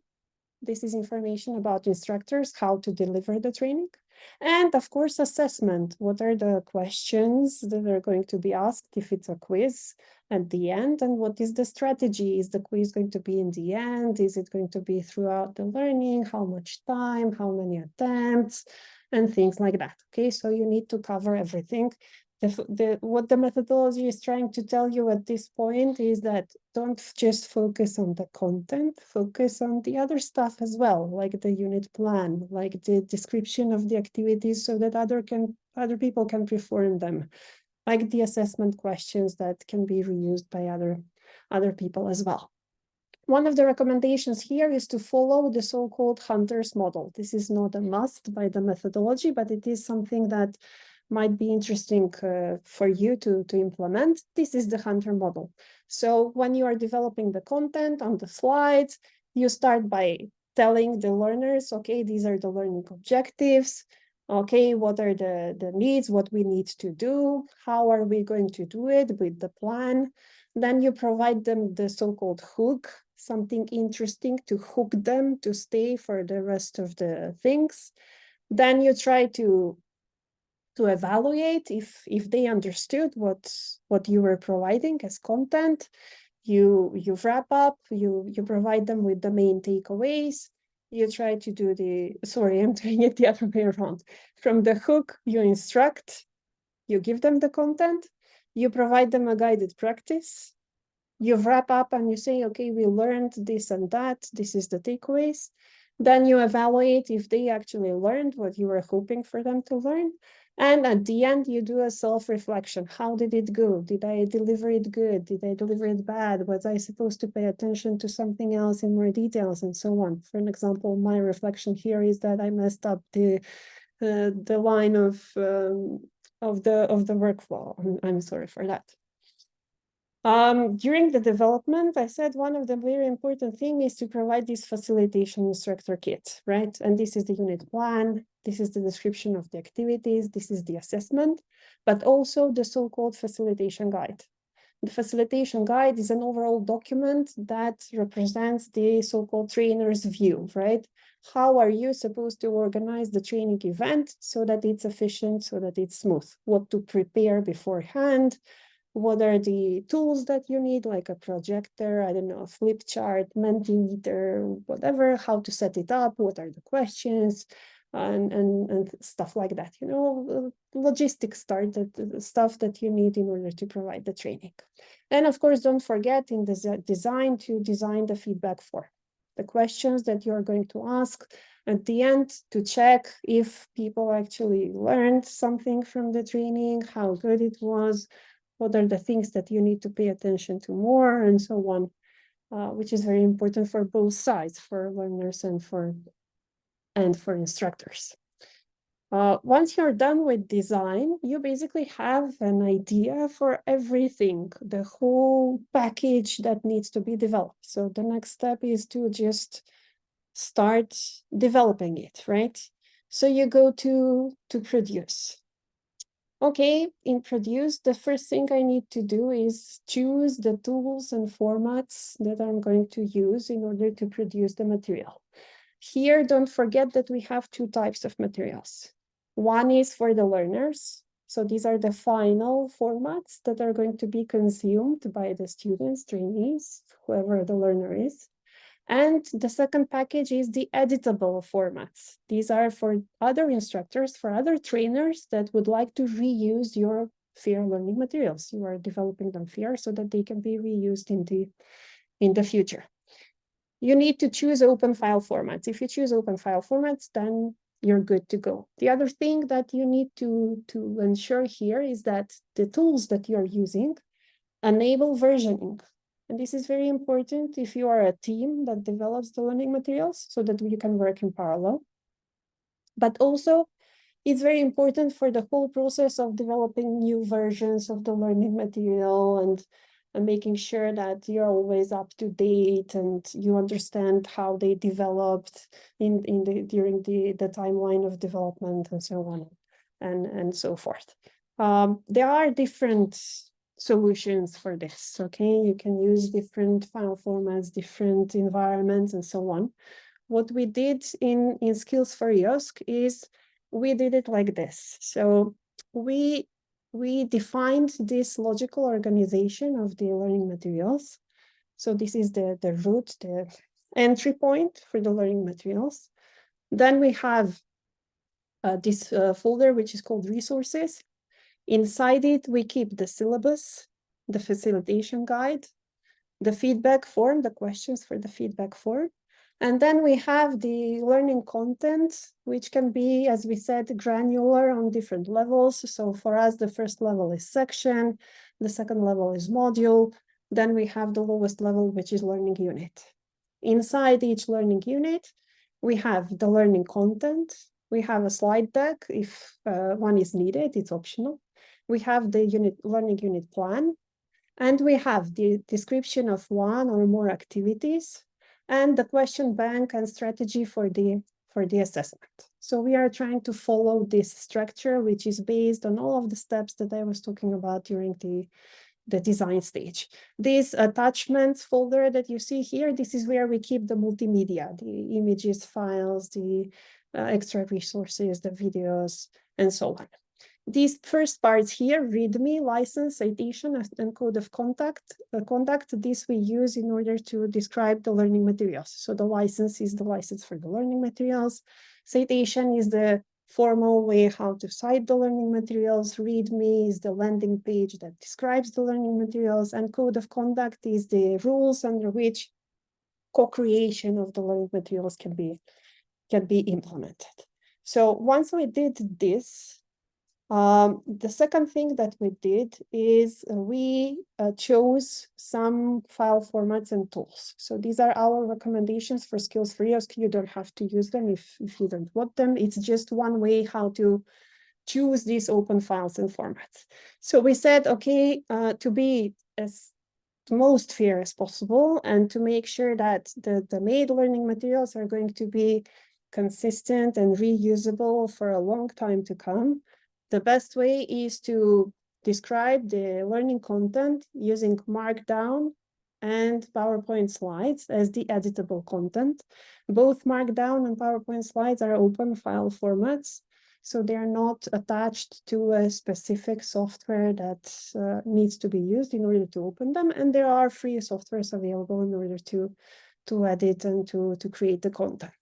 This is information about instructors, how to deliver the training. And of course, assessment. What are the questions that are going to be asked if it's a quiz at the end? And what is the strategy? Is the quiz going to be in the end? Is it going to be throughout the learning? How much time? How many attempts? And things like that. Okay, so you need to cover everything. What the methodology is trying to tell you at this point is that don't just focus on the content, focus on the other stuff as well, like the unit plan, like the description of the activities so that other people can perform them, like the assessment questions that can be reused by other people as well. One of the recommendations here is to follow the so-called Hunter's model. This is not a must by the methodology, but it is something that might be interesting for you to implement. This is the Hunter model. So when you are developing the content on the slides, you start by telling the learners, okay, these are the learning objectives. Okay, what are the needs, what we need to do, how are we going to do it with the plan. Then you provide them the so-called hook, something interesting to hook them to stay for the rest of the things. Then you try to evaluate if they understood what you were providing as content. You wrap up, you provide them with the main takeaways. You try to do I'm doing it the other way around. From the hook, you instruct, you give them the content, you provide them a guided practice, you wrap up and you say, okay, we learned this and that, this is the takeaways. Then you evaluate if they actually learned what you were hoping for them to learn. And at the end, you do a self-reflection. How did it go? Did I deliver it good? Did I deliver it bad? Was I supposed to pay attention to something else in more details and so on? For an example, my reflection here is that I messed up the line of the workflow. I'm sorry for that. During the development, I said one of the very important thing is to provide this facilitation instructor kit, right? And this is the unit plan, this is the description of the activities, this is the assessment, but also the so-called facilitation guide. The facilitation guide is an overall document that represents the so-called trainer's view, right? How are you supposed to organize the training event so that it's efficient, so that it's smooth? What to prepare beforehand? What are the tools that you need, like a projector, I don't know, a flip chart, Mentimeter, whatever, how to set it up, what are the questions, and stuff like that, you know, logistics stuff that you need in order to provide the training. And of course, don't forget in the design to design the feedback form, the questions that you're going to ask at the end to check if people actually learned something from the training, how good it was, what are the things that you need to pay attention to more, and so on, which is very important for both sides, for learners and for instructors. Once you're done with design, you basically have an idea for everything, the whole package that needs to be developed. So the next step is to just start developing it, right? So you go to produce. Okay, in produce, the first thing I need to do is choose the tools and formats that I'm going to use in order to produce the material. Here, don't forget that we have two types of materials. One is for the learners. So these are the final formats that are going to be consumed by the students, trainees, whoever the learner is. And the second package is the editable formats. These are for other instructors, for other trainers that would like to reuse your fair learning materials. You are developing them fair so that they can be reused in the future. You need to choose open file formats. If you choose open file formats, then you're good to go. The other thing that you need to ensure here is that the tools that you're using enable versioning. And this is very important if you are a team that develops the learning materials so that you can work in parallel. But also, it's very important for the whole process of developing new versions of the learning material and making sure that you're always up to date and you understand how they developed during the timeline of development and so on and so forth. There are different solutions for this, okay? You can use different file formats, different environments, and so on. What we did in Skills for IOSC is we did it like this. So we defined this logical organization of the learning materials. So this is the root, the entry point for the learning materials. Then we have this folder, which is called resources. Inside it, we keep the syllabus, the facilitation guide, the feedback form, the questions for the feedback form. And then we have the learning content, which can be, as we said, granular on different levels. So for us, the first level is section, the second level is module. Then we have the lowest level, which is learning unit. Inside each learning unit, we have the learning content. We have a slide deck if one is needed, it's optional. We have the learning unit plan, and we have the description of one or more activities and the question bank and strategy for the assessment. So we are trying to follow this structure, which is based on all of the steps that I was talking about during the design stage. This attachments folder that you see here, this is where we keep the multimedia, the images, files, the extra resources, the videos, and so on. These first parts here, README, license, citation, and code of conduct, this we use in order to describe the learning materials. So the license is the license for the learning materials. Citation is the formal way how to cite the learning materials. README is the landing page that describes the learning materials. And code of conduct is the rules under which co-creation of the learning materials can be implemented. So once we did this, the second thing that we did is we chose some file formats and tools. So these are our recommendations for Skills for IOSC. You don't have to use them if you don't want them. It's just one way how to choose these open files and formats. So we said, okay, to be as most fair as possible and to make sure that the made learning materials are going to be consistent and reusable for a long time to come, the best way is to describe the learning content using Markdown and PowerPoint slides as the editable content. Both Markdown and PowerPoint slides are open file formats, so they are not attached to a specific software that needs to be used in order to open them. And there are free softwares available in order to edit and to create the content.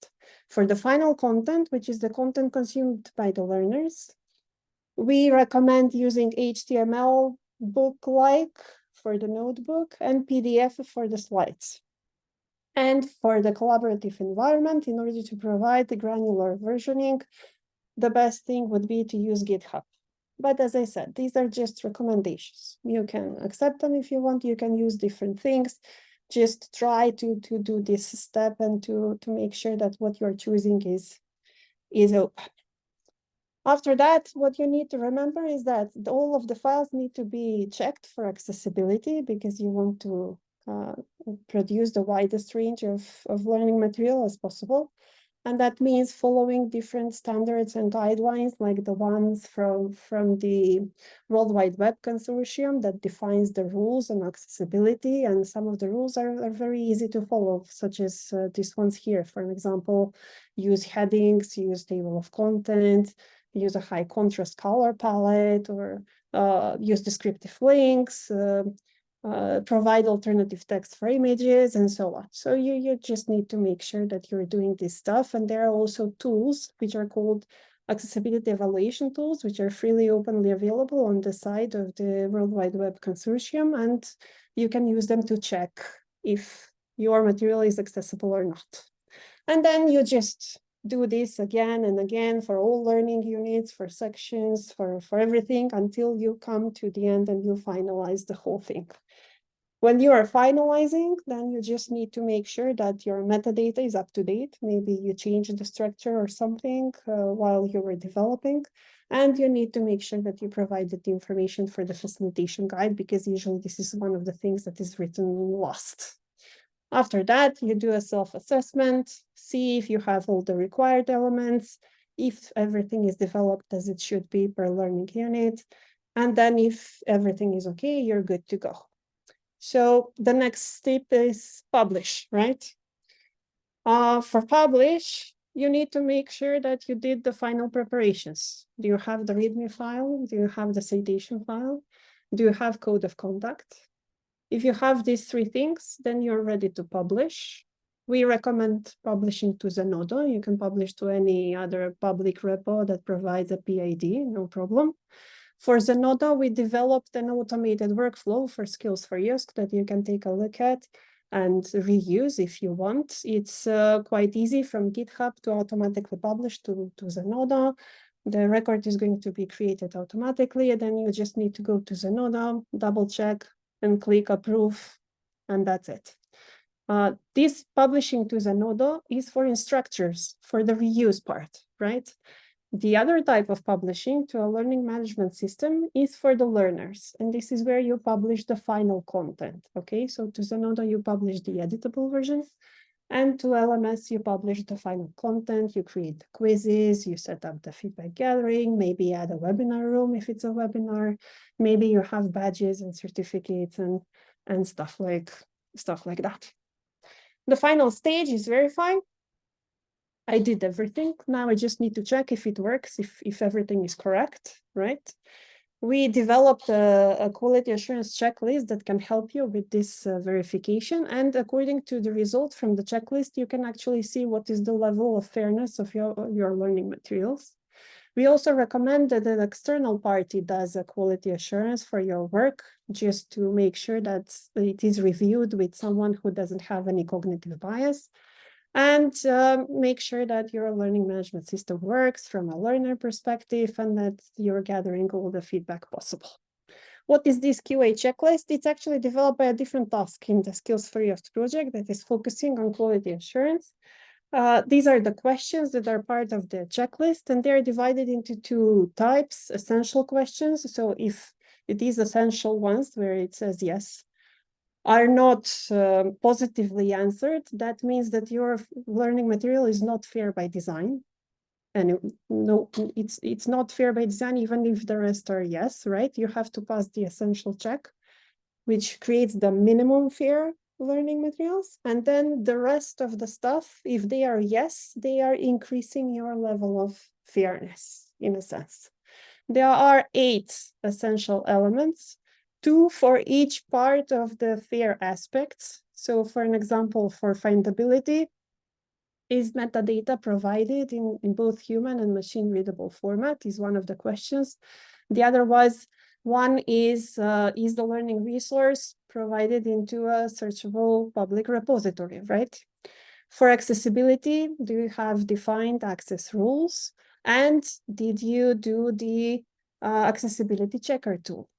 For the final content, which is the content consumed by the learners, we recommend using HTML book-like for the notebook and PDF for the slides. And for the collaborative environment, in order to provide the granular versioning, the best thing would be to use GitHub. But as I said, these are just recommendations. You can accept them if you want, you can use different things. Just try to do this step and to make sure that what you're choosing is open. After that, what you need to remember is that all of the files need to be checked for accessibility because you want to produce the widest range of learning material as possible. And that means following different standards and guidelines like the ones from the World Wide Web Consortium that defines the rules on accessibility. And some of the rules are very easy to follow, such as these ones here. For example, use headings, use table of content, use a high contrast color palette, or use descriptive links, provide alternative text for images, and so on. So you just need to make sure that you're doing this stuff. And there are also tools which are called accessibility evaluation tools, which are freely openly available on the site of the World Wide Web Consortium, and you can use them to check if your material is accessible or not. And then you just do this again and again for all learning units, for sections, for everything, until you come to the end and you finalize the whole thing. When you are finalizing, then you just need to make sure that your metadata is up to date. Maybe you changed the structure or something while you were developing. And you need to make sure that you provided the information for the facilitation guide, because usually this is one of the things that is written last. After that, you do a self-assessment, see if you have all the required elements, if everything is developed as it should be per learning unit. And then if everything is okay, you're good to go. So the next step is publish, right? For publish, you need to make sure that you did the final preparations. Do you have the README file? Do you have the citation file? Do you have code of conduct? If you have these three things, then you're ready to publish. We recommend publishing to Zenodo. You can publish to any other public repo that provides a PID, no problem. For Zenodo, we developed an automated workflow for skills for use that you can take a look at and reuse if you want. It's quite easy from GitHub to automatically publish to Zenodo. The record is going to be created automatically, and then you just need to go to Zenodo, double check, and click approve, and that's it. This publishing to Zenodo is for instructors, for the reuse part, right? The other type of publishing to a learning management system is for the learners, and this is where you publish the final content, okay? So to Zenodo, you publish the editable version, and to LMS, you publish the final content, you create the quizzes, you set up the feedback gathering, maybe add a webinar room if it's a webinar, maybe you have badges and certificates and stuff like that. The final stage is verify. I did everything. Now I just need to check if it works, if everything is correct, right? We developed a quality assurance checklist that can help you with this verification. And according to the result from the checklist, you can actually see what is the level of fairness of your learning materials. We also recommend that an external party does a quality assurance for your work, just to make sure that it is reviewed with someone who doesn't have any cognitive bias. And make sure that your learning management system works from a learner perspective and that you're gathering all the feedback possible. What is this QA checklist? It's actually developed by a different task in the Skills for Youth project that is focusing on quality assurance. These are the questions that are part of the checklist, and they're divided into two types: essential questions. So if it is essential ones where it says yes, are not positively answered, that means that your learning material is not fair by design. And no, it's not fair by design, even if the rest are yes, right? You have to pass the essential check, which creates the minimum fair learning materials. And then the rest of the stuff, if they are yes, they are increasing your level of fairness, in a sense. There are 8 essential elements, 2 for each part of the fair aspects. So for an example, for findability, is metadata provided in both human and machine readable format is one of the questions. The other one is the learning resource provided into a searchable public repository, right? For accessibility, do you have defined access rules? And did you do the accessibility checker tool?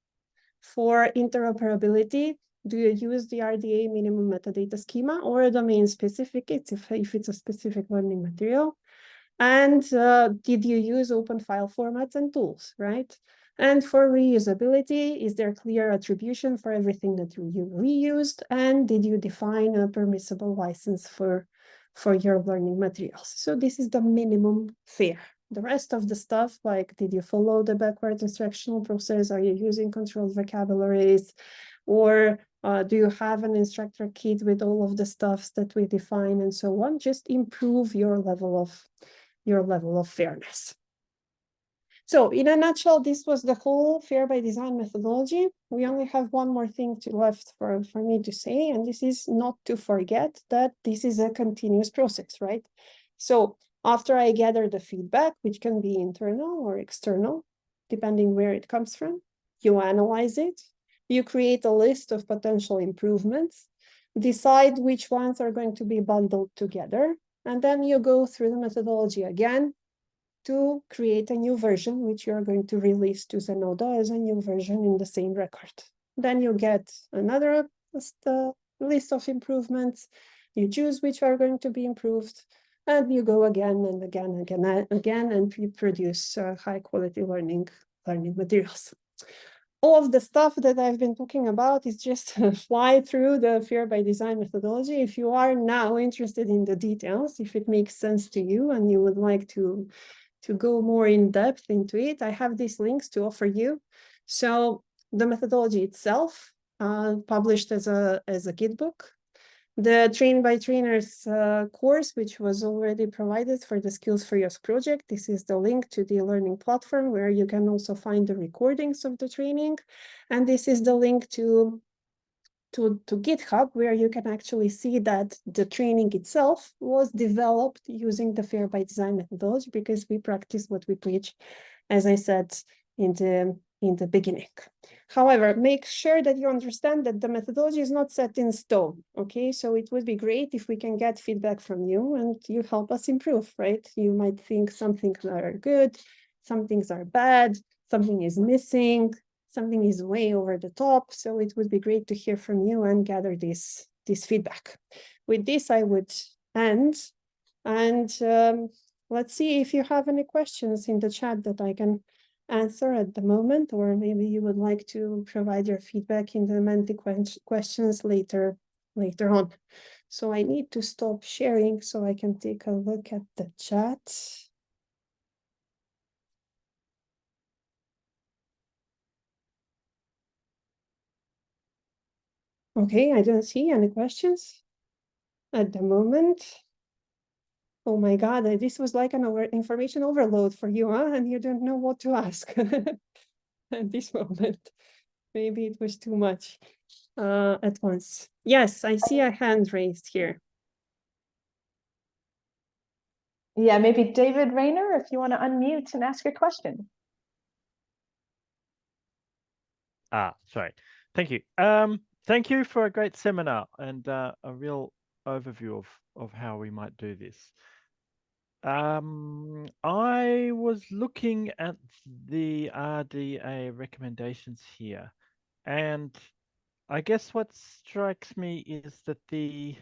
For interoperability, do you use the RDA minimum metadata schema or a domain specific if it's a specific learning material? And did you use open file formats and tools, right? And for reusability, is there clear attribution for everything that you reused? And did you define a permissible license for your learning materials? So this is the minimum fair. The rest of the stuff, like did you follow the backward instructional process? Are you using controlled vocabularies? Or do you have an instructor kit with all of the stuffs that we define and so on? Just improve your level of fairness. So in a nutshell, this was the whole fair by design methodology. We only have one more thing left for me to say, and this is not to forget that this is a continuous process, right? So After I gather the feedback, which can be internal or external, depending where it comes from, you analyze it, you create a list of potential improvements, decide which ones are going to be bundled together, and then you go through the methodology again to create a new version, which you're going to release to Zenodo as a new version in the same record. Then you get another list of improvements, you choose which are going to be improved, and you go again and again and again, and you produce high quality learning materials. All of the stuff that I've been talking about is just fly through the Fear by Design methodology. If you are now interested in the details, if it makes sense to you and you would like to go more in depth into it, I have these links to offer you. So the methodology itself, published as a Gitbook, the Train by Trainers course, which was already provided for the Skills for Yours project. This is the link to the learning platform where you can also find the recordings of the training. And this is the link to GitHub, where you can actually see that the training itself was developed using the Fear by Design methodology, because we practice what we preach, as I said in the beginning. However, make sure that you understand that the methodology is not set in stone, okay? So it would be great if we can get feedback from you and you help us improve, right? You might think some things are good, some things are bad, something is missing, something is way over the top. So it would be great to hear from you and gather this feedback. With this, I would end. And let's see if you have any questions in the chat that I can answer at the moment, or maybe you would like to provide your feedback in the Menti questions later on. So I need to stop sharing so I can take a look at the chat. Okay, I don't see any questions at the moment. Oh my God, this was like an information overload for you, huh? And you don't know what to ask at this moment. Maybe it was too much at once. Yes, I see a hand raised here.
Yeah, maybe David Rayner, if you want to unmute and ask your question.
Sorry. Thank you. Thank you for a great seminar and a real overview of how we might do this. I was looking at the RDA recommendations here, and I guess what strikes me is that the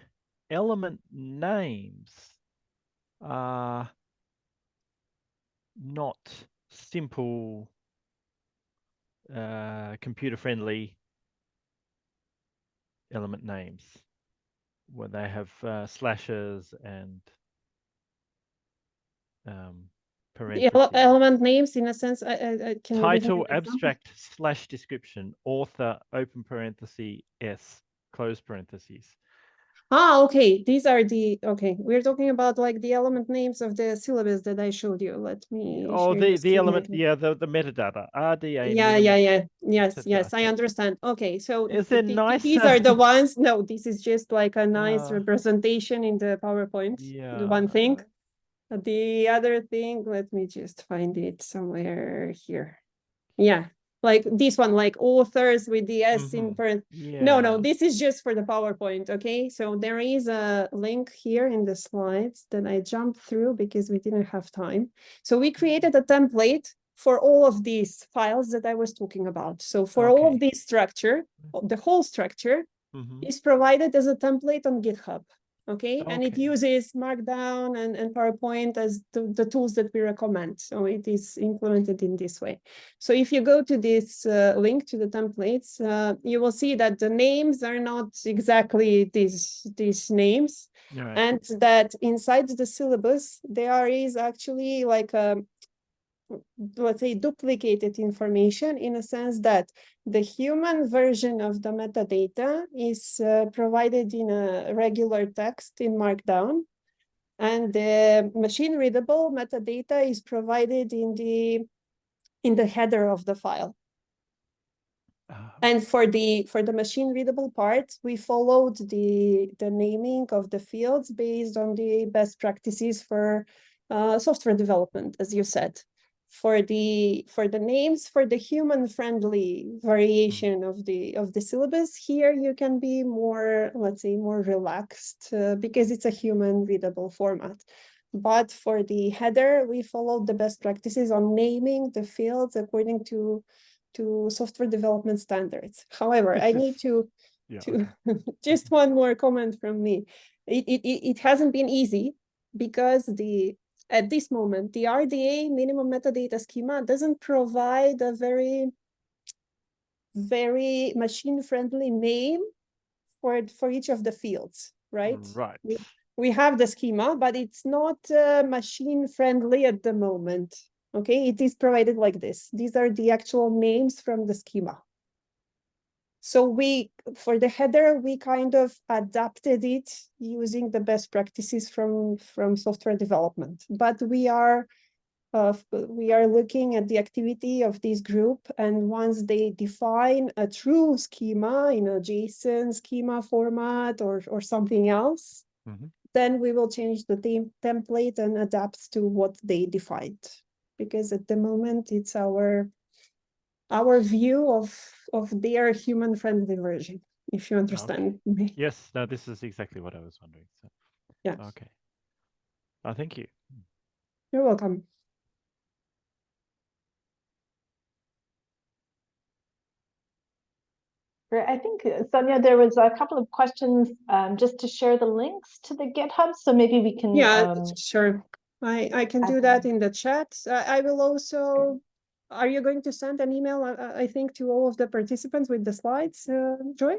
element names are not simple computer-friendly element names, where they have slashes and parentheses.
The element names, in a sense, can
Title, abstract, / description, author, open parenthesis, S, close parentheses.
Okay, these are okay, we're talking about like the element names of the syllabus that I showed you. Let me
the element, yeah, the metadata, RDA.
Yes, I understand. Okay, so
is there nice
these are the ones. No, this is just like a nice representation in the PowerPoint.
Yeah,
the one thing. The other thing, let me just find it somewhere here. Yeah, like this one, like authors with the S in front.
Yeah.
No, this is just for the PowerPoint, okay? So there is a link here in the slides that I jumped through because we didn't have time. So we created a template for all of these files that I was talking about. So for all of this structure, the whole structure is provided as a template on GitHub. Okay, and it uses Markdown and PowerPoint as the tools that we recommend. So it is implemented in this way. So if you go to this link to the templates, you will see that the names are not exactly these names, and that inside the syllabus, there is actually like a, let's say, duplicated information, in a sense that the human version of the metadata is provided in a regular text in Markdown, and the machine readable metadata is provided in the header of the file. And for the machine readable part, we followed the naming of the fields based on the best practices for software development, as you said. For the names, for the human-friendly variation of the syllabus, here you can be more, let's say, more relaxed because it's a human readable format. But for the header, we followed the best practices on naming the fields according to software development standards. However, I need to just one more comment from me. It hasn't been easy because at this moment, the RDA minimum metadata schema doesn't provide a very machine-friendly name for each of the fields, right?
Right.
We have the schema, but it's not machine-friendly at the moment. Okay, it is provided like this. These are the actual names from the schema. So for the header, we kind of adapted it using the best practices from software development. But we are looking at the activity of this group, and once they define a true schema in a JSON schema format or something else, then we will change the template and adapt to what they defined. Because at the moment, it's our view of their human-friendly version, if you understand me.
Yes, no, this is exactly what I was wondering. So,
yeah.
Okay. Oh, thank you.
You're welcome.
I think, Sonia, there was a couple of questions just to share the links to the GitHub. So maybe we can.
Yeah, sure. I can do that in the chat. I will also. Are you going to send an email, I think, to all of the participants with the slides, Joy?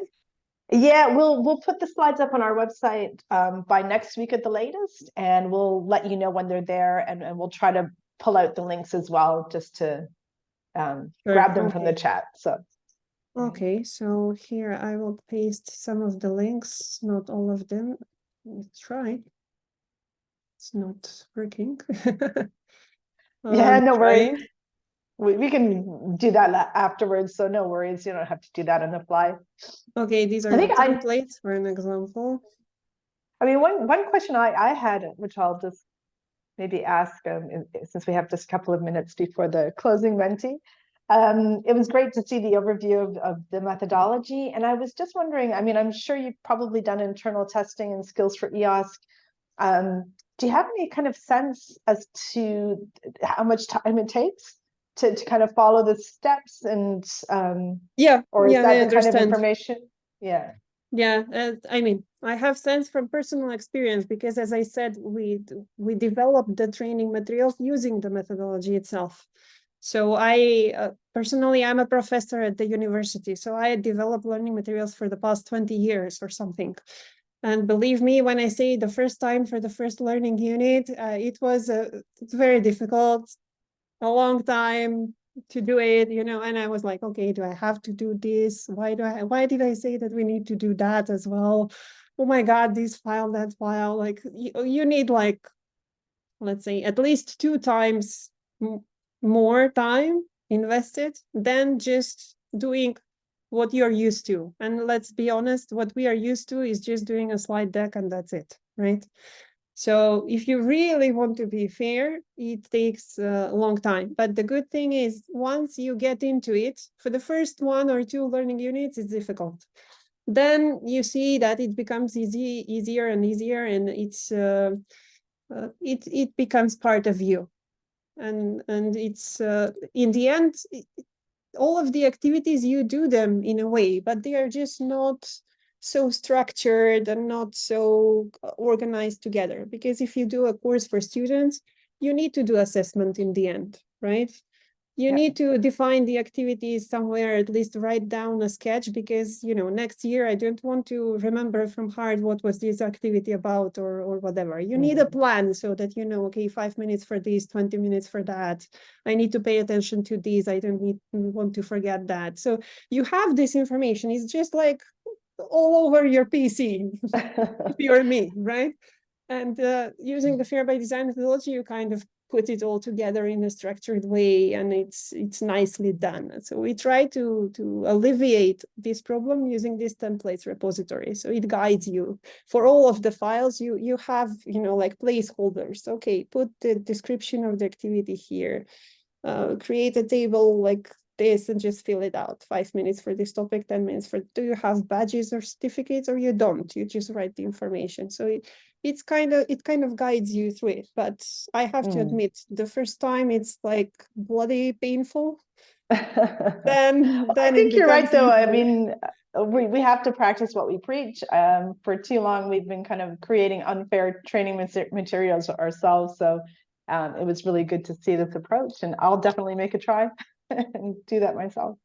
Yeah, we'll put the slides up on our website by next week at the latest, and we'll let you know when they're there, and we'll try to pull out the links as well, just to grab them from the chat. So.
Okay, so here I will paste some of the links, not all of them. Let's try. It's not working.
Yeah, no worries. We can do that afterwards, so no worries. You don't have to do that on the fly.
Okay, these are the templates for an example.
I mean, one question I had, which I'll just maybe ask, since we have just a couple of minutes before the closing Menti. It was great to see the overview of the methodology. And I was just wondering, I mean, I'm sure you've probably done internal testing and skills for EOSC. Do you have any kind of sense as to how much time it takes to kind of follow the steps and or is that the kind of information?
I mean, I have sense from personal experience because, as I said, we developed the training materials using the methodology itself. So I personally, I'm a professor at the university, so I developed learning materials for the past 20 years or something. And believe me, when I say the first time for the first learning unit, it's very difficult, a long time to do it, and I was like, okay, do I have to do this? Why did I say that we need to do that as well? Oh my God, this file, that file, like you need, like, let's say at least 2 times more time invested than just doing what you're used to. And let's be honest, what we are used to is just doing a slide deck and that's it, right? So if you really want to be fair, it takes a long time. But the good thing is once you get into it, for the first 1 or 2 learning units, it's difficult. Then you see that it becomes easier and easier, and it becomes part of you. And it's in the end, all of the activities, you do them in a way, but they are just not so structured and not so organized together. Because if you do a course for students, you need to do assessment in the end, right? You need to define the activities somewhere, at least write down a sketch, because, next year I don't want to remember from heart what was this activity about or whatever. You need a plan so that, okay, 5 minutes for this, 20 minutes for that. I need to pay attention to these. I don't want to forget that. So you have this information. It's just like all over your PC, if you're me, right? And using the Fair by Design methodology, you kind of put it all together in a structured way, and it's nicely done. So we try to alleviate this problem using this templates repository. So it guides you for all of the files. You have, you know, like placeholders. Okay, put the description of the activity here. Create a table like this and just fill it out. 5 minutes for this topic, 10 minutes for. Do you have badges or certificates, or you don't? You just write the information. So it kind of guides you through it. But I have to admit, the first time it's like bloody painful. Then
I
it
think you're right,
becomes
though. I
easier.
mean, we have to practice what we preach. For too long, we've been kind of creating unfair training materials ourselves. So it was really good to see this approach, and I'll definitely make a try and do that myself.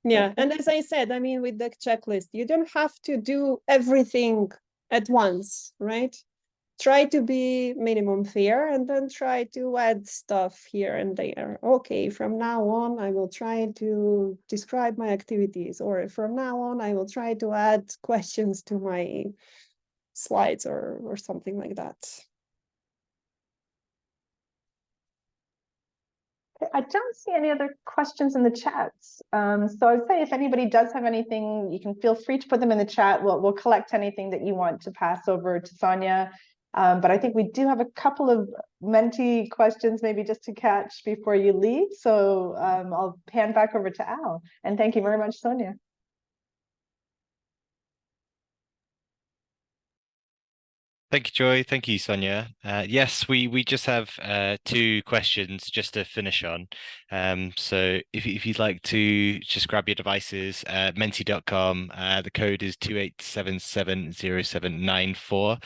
Yeah, and as I said, I mean, with the checklist, you don't have to do everything at once, right? Try to be minimum fair, and then try to add stuff here and there. Okay, from now on, I will try to describe my activities, or from now on, I will try to add questions to my slides, or something like that.
I don't see any other questions in the chats. So I'd say if anybody does have anything, you can feel free to put them in the chat. We'll collect anything that you want to pass over to Sonia. But I think we do have a couple of Menti questions, maybe just to catch before you leave. So I'll hand back over to Al. And thank you very much, Sonia.
Thank you, Joy. Thank you, Sonia. Yes, we just have 2 questions just to finish on. So if you'd like to just grab your devices, menti.com, the code is 28770794.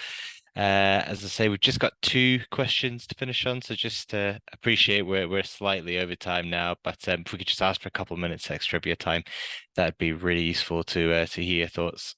As I say, we've just got 2 questions to finish on, so just appreciate we're slightly over time now, but if we could just ask for a couple of minutes extra of your time, that'd be really useful to hear your thoughts.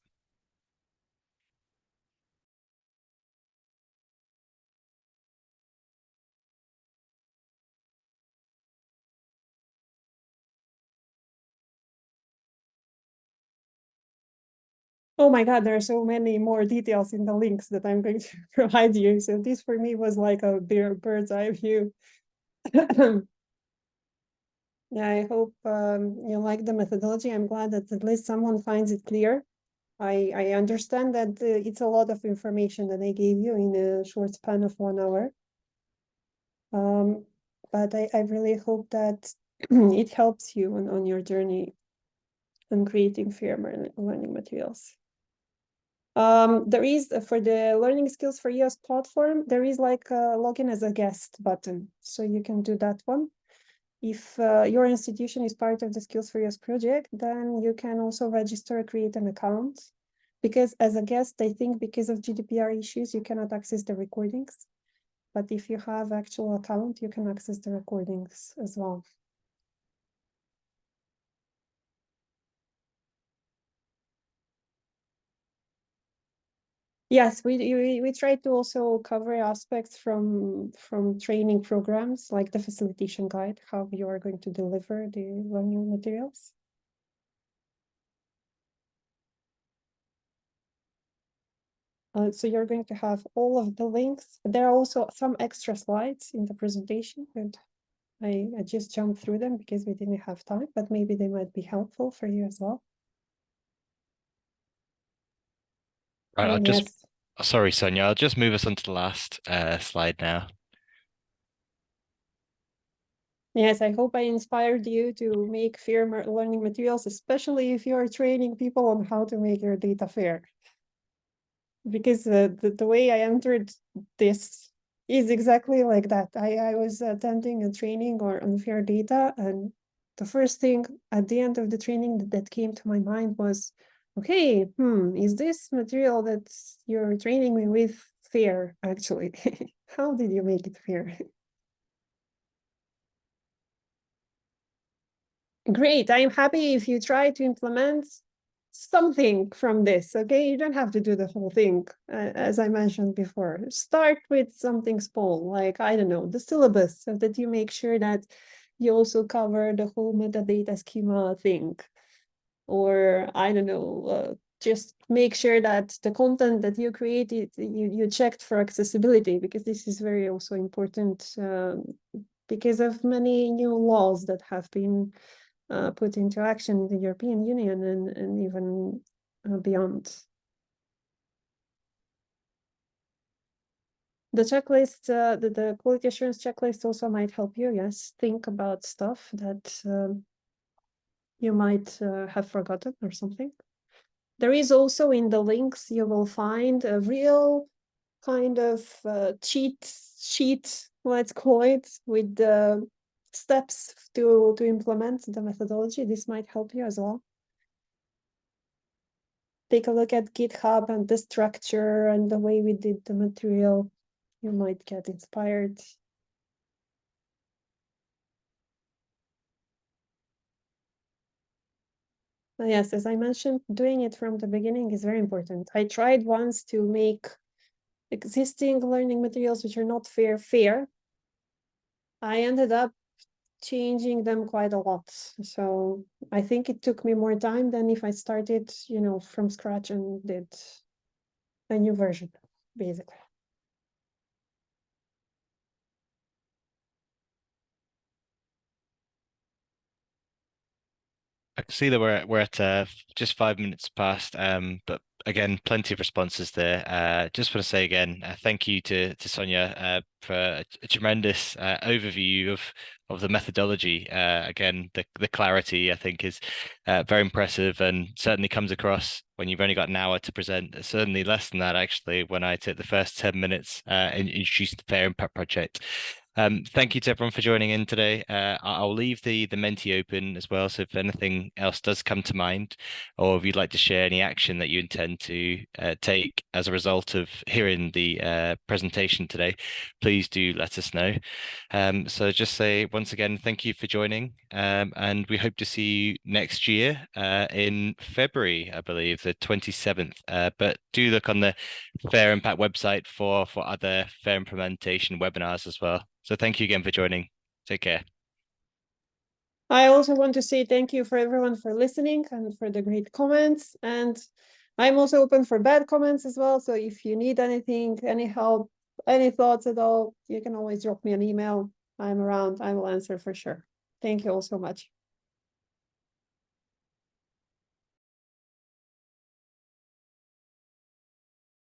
Oh my God, there are so many more details in the links that I'm going to provide you. So this for me was like a bird's eye view. Yeah, I hope you like the methodology. I'm glad that at least someone finds it clear. I understand that it's a lot of information that I gave you in a short span of 1 hour. But I really hope that it helps you on your journey on creating fair learning materials. There is, for the Learning Skills for EOS platform, there is like a login as a guest button. So you can do that one. If your institution is part of the Skills for EOS project, then you can also register, create an account. Because as a guest, I think because of GDPR issues, you cannot access the recordings. But if you have actual account, you can access the recordings as well. Yes, we try to also cover aspects from training programs, like the facilitation guide, how you are going to deliver the learning materials. So you're going to have all of the links. There are also some extra slides in the presentation, and I just jumped through them because we didn't have time, but maybe they might be helpful for you as well.
Right,
And yes.
Sorry, Sonia, I'll just move us on to the last slide now.
Yes, I hope I inspired you to make fair learning materials, especially if you're training people on how to make your data fair. Because the way I entered this is exactly like that. I was attending a training on fair data, and the first thing at the end of the training that came to my mind was, okay, is this material that you're training me with fair, actually? How did you make it fair? Great, I'm happy if you try to implement something from this, okay? You don't have to do the whole thing, as I mentioned before. Start with something small, like, I don't know, the syllabus, so that you make sure that you also cover the whole metadata schema thing. Or, I don't know, just make sure that the content that you created, you checked for accessibility, because this is very also important because of many new laws that have been put into action in the European Union and even beyond. The checklist, the quality assurance checklist also might help you, yes, think about stuff that you might have forgotten or something. There is also in the links, you will find a real kind of cheat sheet, let's call it, with the steps to implement the methodology. This might help you as well. Take a look at GitHub and the structure and the way we did the material. You might get inspired. Yes, as I mentioned, doing it from the beginning is very important. I tried once to make existing learning materials which are not fair. I ended up changing them quite a lot. So I think it took me more time than if I started, from scratch and did a new version, basically.
I can see that we're at just 5 minutes past, but again, plenty of responses there. Just want to say again, thank you to Sonia for a tremendous overview of the methodology. Again, the clarity I think is very impressive and certainly comes across when you've only got an hour to present. Certainly less than that actually when I took the first 10 minutes and introduced the Fair Impact Project. Thank you to everyone for joining in today. I'll leave the Menti open as well. So if anything else does come to mind, or if you'd like to share any action that you intend to take as a result of hearing the presentation today, please do let us know. So just say once again, thank you for joining. And we hope to see you next year in February, I believe, the 27th. But do look on the Fair Impact website for other fair implementation webinars as well. So thank you again for joining. Take care.
I also want to say thank you for everyone for listening and for the great comments. And I'm also open for bad comments as well. So if you need anything, any help, any thoughts at all, you can always drop me an email. I'm around. I will answer for sure. Thank you all so much.